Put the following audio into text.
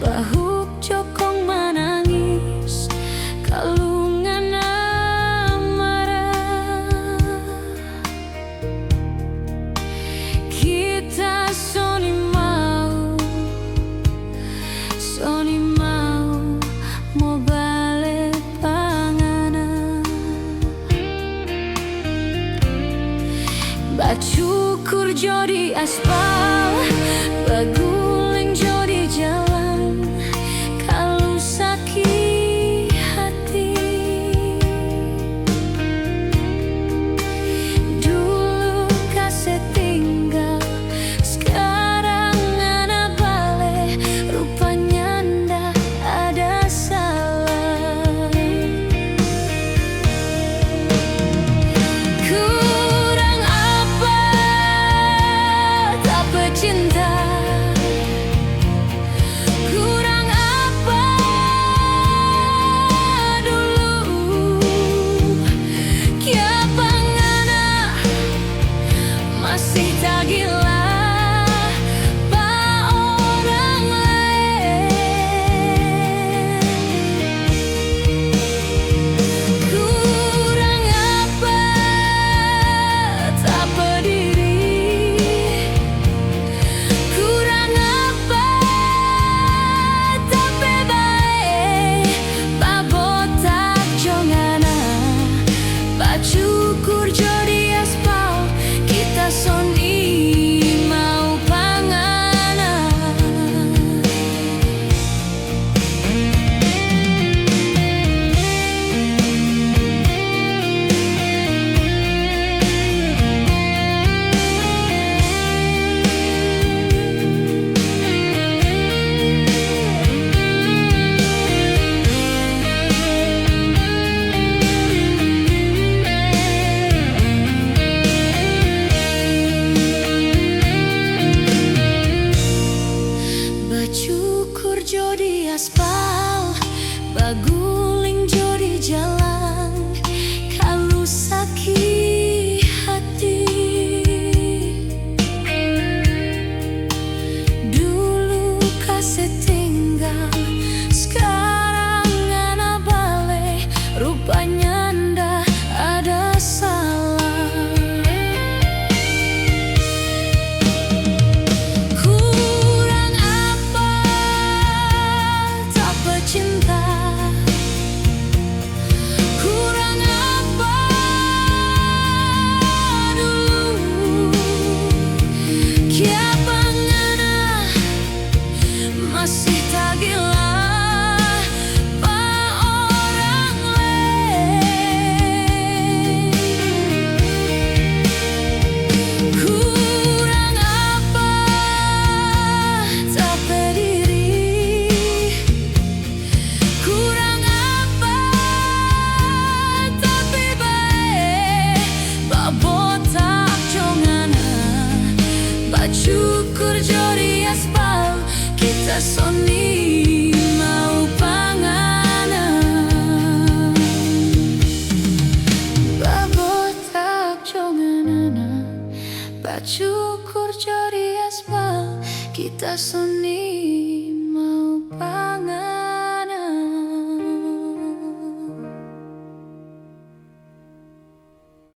Bahuk jokong manangis kalungan amarah. Kita soni mau balik panganan. Bacukur jodi aspal, baguling jodi jalan. Kalau sakit hati, dulu kasih tinggal, sekarang ana balik. Rupanya ndak ada salah. Kurang apa tak pecinta, kurang apa dulu. Kiapa ngana masih tak gila pa orang lain. Kurang apa tak pediri, kurang apa tak bebae. Babotak jongana, bacukur jodi aspal. Kita soni mau panganan. Bacukur jodi aspal, baguling jodi jalan. Kalau sakit hati, dulu kasih tinggal, sekarang ana balik. Rupanya ndak ada salah. Kurang apa tak pecinta, kurang apa dulu. Kiapa ngana masih tak gila pa orang lain. Kurang apa tak pediri, kurang apa tapi bae. Babotak jongana, bacukur jodi aspal. Kita soni mau panganan. Babotak jongana, bacukur jodi aspal. Kita soni mau panganan.